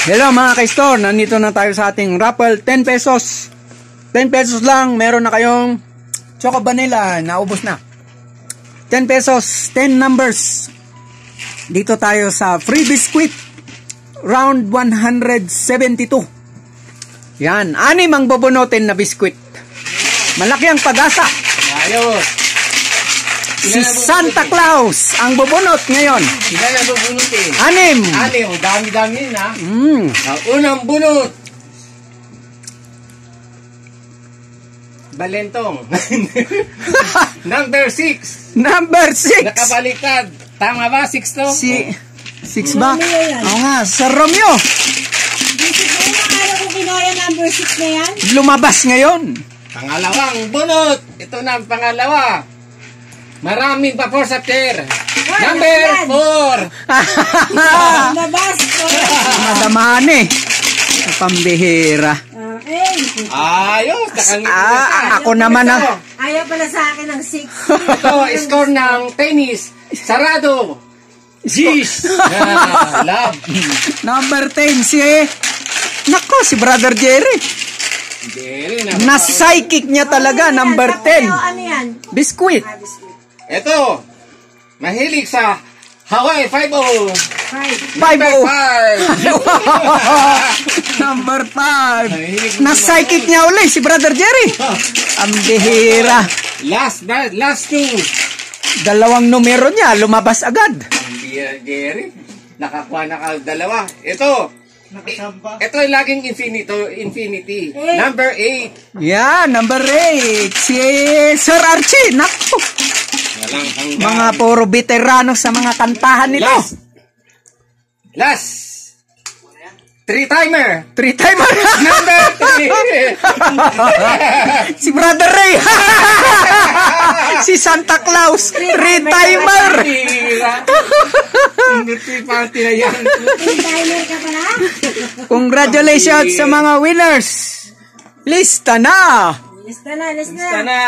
Hello mga ka-store, nandito na tayo sa ating raffle. 10 pesos. 10 pesos lang, meron na kayong Choco Vanilla, naubos na. 10 pesos, 10 numbers. Dito tayo sa free biscuit. Round 172. Yan, 6 ang bubunutin na biscuit. Malaki ang pag-asa. Ayos. Si Santa Claus ang bubunot ngayon. Sila na bubunutin. 6. Dami-dami na. Unang bunot. Balentong. Number 6. Number 6. Nakabaliktad. Tama ba? 6 to? 6 ba? Oo nga, sa Romeo. Kung kinaya number 6 na yan? Lumabas ngayon. Pangalawang bunot. Ito na ang pangalawa. Maraming pa for sa tier. Number 4. Labas ko. Madamahan eh. Pambihira. Ayos. Nakangiti na. Ako naman ang... Ayaw pala sa akin ng 6. Ito, score ng tennis. Sarado. Jeez. Love. Number 10 si... Nako, si Brother Jerry. Na-psychic niya talaga, number 10. Ano yan? Biskuit. Ito, mahilig sa Hawaii 5-0. 5-0. Number 5. Na-psychic niya uli si Brother Jerry. Ang bihira. Last 2. 2 numero niya, lumabas agad. Ang bihira, Jerry. Nakakuha na ka 2. Ito ay laging infinity. Number 8. Yeah, number 8. Si Sir Archie. Naku. Mga puro veterano sa mga kantahan nito. Last. 3-timer. 3-timer. Number 3. Si Brother Ray. Si Santa Claus. 3-timer. Party na yan. 3-timer ka pala? Congratulations sa mga winners. Lista na. Lista na. Lista na.